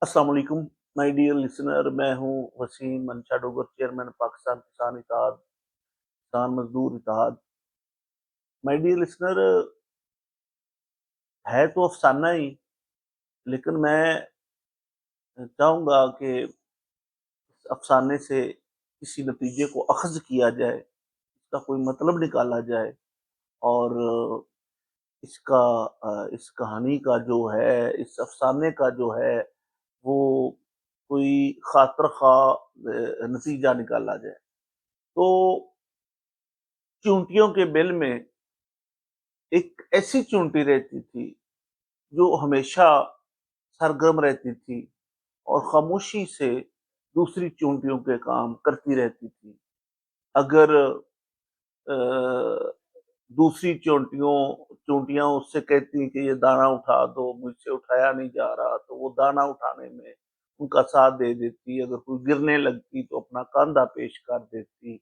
अस्सलाम वालेकुम my dear listener. मैं हूं वसीम मनशा डोगर, चेयरमैन पाकिस्तान किसान इत्तेहाद, किसान मजदूर इत्तेहाद। माय डियर लिसनर, है तो अफसाना ही, लेकिन मैं चाहूंगा कि इस अफसाने से किसी नतीजे को अखज़ किया जाए, इसका कोई मतलब निकाला जाए और इसका इस कहानी का जो है, इस अफसाने का जो है, वो कोई खातिर खा नतीजा निकाला जाए। तो चूंटियों के बिल में एक ऐसी चूंटी रहती थी जो हमेशा सरगर्म रहती थी और खामोशी से दूसरी चूंटियों के काम करती रहती थी। अगर दूसरी चूंटियां उससे कहती कि ये दाना उठा दो, मुझसे उठाया नहीं जा रहा, तो वो दाना उठाने में उनका साथ दे देती। अगर कोई गिरने लगती तो अपना कंधा पेश कर देती।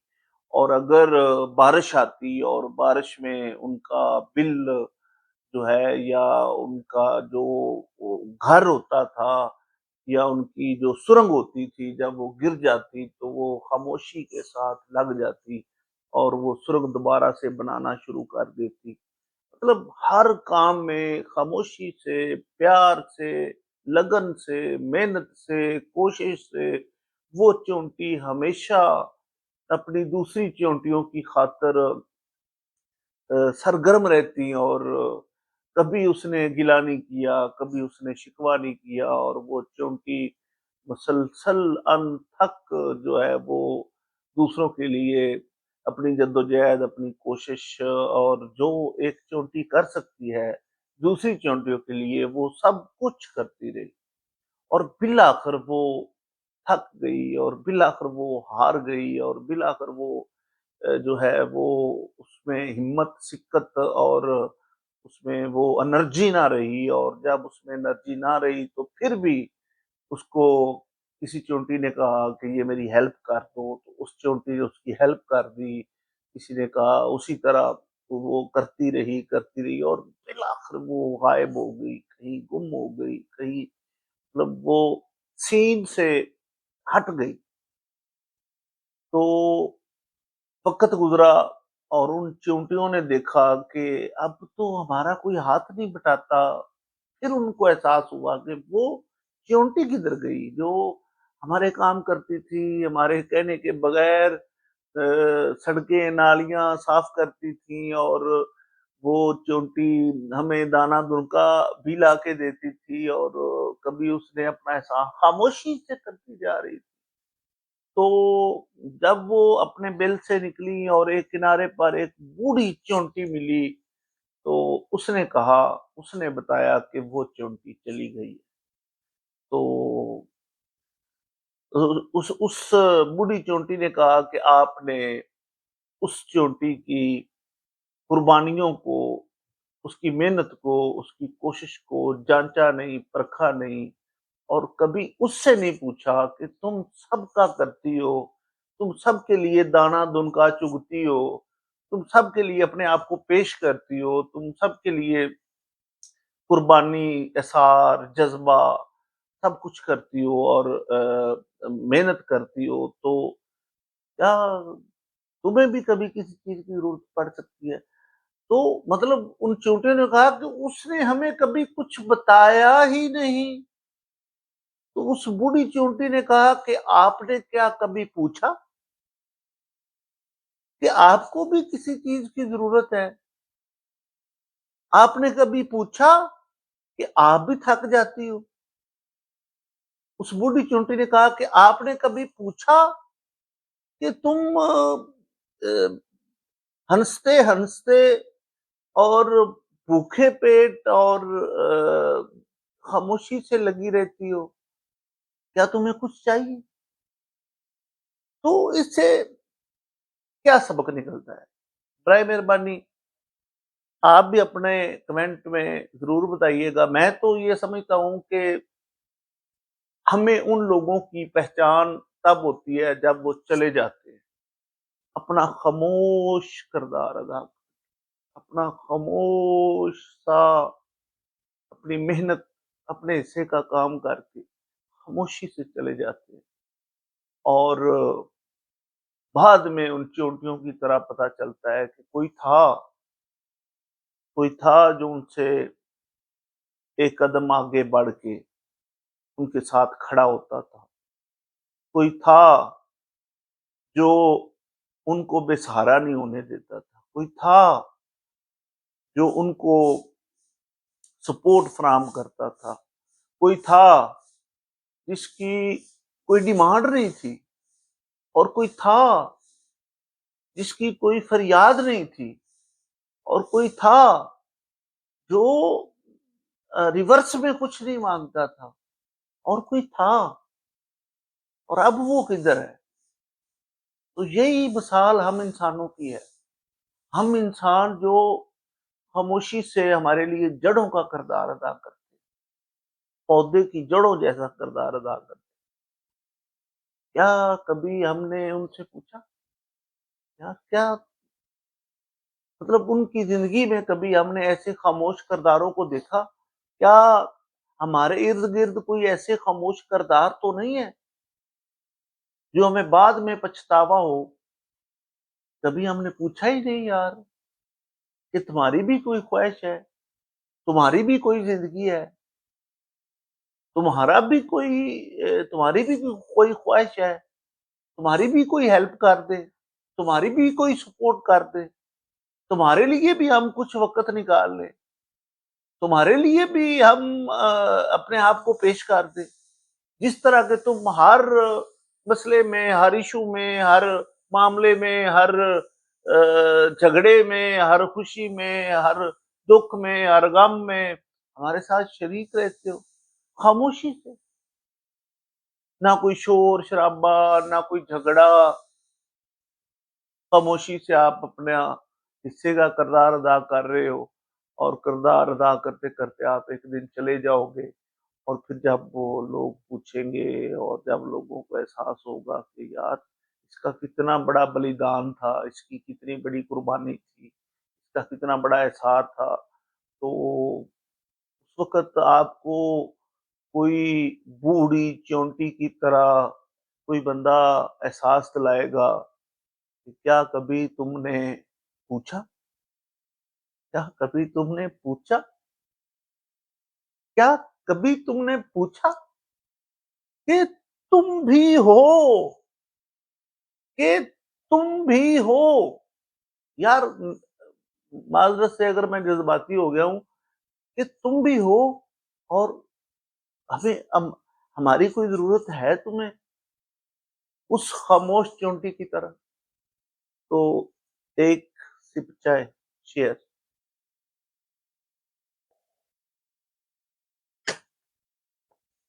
और अगर बारिश आती और बारिश में उनका बिल जो है, या उनका जो वो घर होता था, या उनकी जो सुरंग होती थी, जब वो गिर जाती तो वो खामोशी के साथ लग जाती और वो सुरंग दोबारा से बनाना शुरू कर देती। मतलब हर काम में खामोशी से, प्यार से, लगन से, मेहनत से, कोशिश से वो चींटी हमेशा अपनी दूसरी चींटियों की खातिर सरगर्म रहती। और कभी उसने गिला नहीं किया, कभी उसने शिकवा नहीं किया, और वो चींटी मुसलसल अनथक जो है वो दूसरों के लिए अपनी जद्दोजहद, अपनी कोशिश, और जो एक चींटी कर सकती है दूसरी चींटियों के लिए, वो सब कुछ करती रही। और बिलाखिर वो थक गई, और बिलाखिर वो हार गई, और बिलाखिर वो जो है वो उसमें हिम्मत, सिक्कत और उसमें वो एनर्जी ना रही। और जब उसमें एनर्जी ना रही तो फिर भी उसको किसी चींटी ने कहा कि ये मेरी हेल्प कर दो, तो उस चींटी ने उसकी हेल्प कर दी। किसी ने कहा, उसी तरह तो वो करती रही और बिलाखिर वो गायब हो गई, कहीं गुम हो गई, कहीं मतलब वो सीन से हट गई। तो वक़्त गुज़रा और उन चींटियों ने देखा कि अब तो हमारा कोई हाथ नहीं बटाता। फिर उनको एहसास हुआ कि वो चींटी किधर गई, जो हमारे काम करती थी, हमारे कहने के बगैर सड़कें, नालियाँ साफ करती थी, और वो चींटी हमें दाना दुनका भी ला के देती थी, और कभी उसने अपना एहसान खामोशी से करती जा रही थी। तो जब वो अपने बिल से निकली और एक किनारे पर एक बूढ़ी चींटी मिली, तो उसने कहा, उसने बताया कि वो चींटी चली गई है। तो उस बूढ़ी चींटी ने कहा कि आपने उस चींटी की कुर्बानियों को, उसकी मेहनत को, उसकी कोशिश को जांचा नहीं, परखा नहीं, और कभी उससे नहीं पूछा कि तुम सबका करती हो, तुम सबके लिए दाना दुनका चुगती हो, तुम सबके लिए अपने आप को पेश करती हो, तुम सबके लिए कुर्बानी, एसार, जज़्बा सब कुछ करती हो और मेहनत करती हो, तो क्या तुम्हें भी कभी किसी चीज़ की ज़रूरत पड़ सकती है? तो मतलब उन चींटियों ने कहा कि उसने हमें कभी कुछ बताया ही नहीं। तो उस बूढ़ी चींटी ने कहा कि आपने क्या कभी पूछा कि आपको भी किसी चीज की जरूरत है? आपने कभी पूछा कि आप भी थक जाती हो? उस बूढ़ी चींटी ने कहा कि आपने कभी पूछा कि तुम हंसते हंसते और भूखे पेट और खामोशी से लगी रहती हो? क्या तुम्हें कुछ चाहिए? तो इससे क्या सबक निकलता है? बराए मेहरबानी आप भी अपने कमेंट में ज़रूर बताइएगा। मैं तो ये समझता हूँ कि हमें उन लोगों की पहचान तब होती है जब वो चले जाते हैं। अपना खामोश किरदार अदा, अपना खामोश सा, अपनी मेहनत, अपने हिस्से का काम करके خاموشی سے چلے جاتے ہیں، اور بعد میں ان چونٹیوں کی طرح پتہ چلتا ہے کہ کوئی تھا جو ان سے ایک قدم آگے بڑھ کے ان کے ساتھ کھڑا ہوتا تھا، کوئی تھا جو ان کو بے سہارا نہیں ہونے دیتا تھا، کوئی تھا جو ان کو سپورٹ فراہم کرتا تھا، کوئی تھا جس کی کوئی ڈیمانڈ نہیں تھی، اور کوئی تھا جس کی کوئی فریاد نہیں تھی، اور کوئی تھا جو ریورس میں کچھ نہیں مانگتا تھا، اور کوئی تھا، اور اب وہ کدھر ہے؟ تو یہی مثال ہم انسانوں کی ہے، ہم انسان جو خاموشی سے ہمارے لیے جڑوں کا کردار ادا کرتے، پودے کی جڑوں جیسا کردار ادا کرتے، کیا کبھی ہم نے ان سے پوچھا، کیا مطلب ان کی زندگی میں کبھی ہم نے ایسے خاموش کرداروں کو دیکھا؟ کیا ہمارے ارد گرد کوئی ایسے خاموش کردار تو نہیں ہے جو ہمیں بعد میں پچھتاوا ہو؟ کبھی ہم نے پوچھا ہی نہیں یار کہ تمہاری بھی کوئی خواہش ہے، تمہاری بھی کوئی زندگی ہے، تمہاری بھی کوئی خواہش ہے، تمہاری بھی کوئی ہیلپ کر دے، تمہاری بھی کوئی سپورٹ کر دے، تمہارے لیے بھی ہم کچھ وقت نکال لیں، تمہارے لیے بھی ہم اپنے آپ کو پیش کر دیں، جس طرح کہ تم ہر مسئلے میں، ہر ایشو میں، ہر معاملے میں، ہر جھگڑے میں، ہر خوشی میں، ہر دکھ میں، ہر غم میں ہمارے ساتھ شریک رہتے ہو، خاموشی سے، نہ کوئی شور شرابہ، نہ کوئی جھگڑا، خاموشی سے آپ اپنا حصے کا کردار ادا کر رہے ہو، اور کردار ادا کرتے کرتے آپ ایک دن چلے جاؤ گے، اور پھر جب وہ لوگ پوچھیں گے، اور جب لوگوں کو احساس ہوگا کہ یار اس کا کتنا بڑا بلیدان تھا، اس کی کتنی بڑی قربانی تھی، اس کا کتنا بڑا احساس تھا، تو اس وقت آپ کو کوئی بوڑھی چونٹی کی طرح کوئی بندہ احساس دلائے گا کہ کیا کبھی تم نے پوچھا، کیا کبھی تم نے پوچھا، کیا کبھی تم نے پوچھا کہ تم بھی ہو، کہ تم بھی ہو یار، معذرت سے اگر میں جذباتی ہو گیا ہوں، کہ تم بھی ہو، اور ہماری کوئی ضرورت ہے تمہیں اس خاموش چونٹی کی طرح؟ تو ایک سپ چائے شیئر۔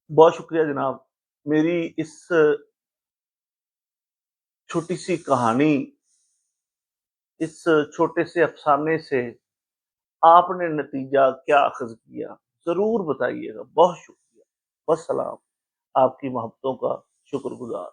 بہت شکریہ جناب، میری اس چھوٹی سی کہانی، اس چھوٹے سے افسانے سے آپ نے نتیجہ کیا اخذ کیا ضرور بتائیے گا۔ بہت شکریہ، والسلام، آپ کی محبتوں کا شکر گزار۔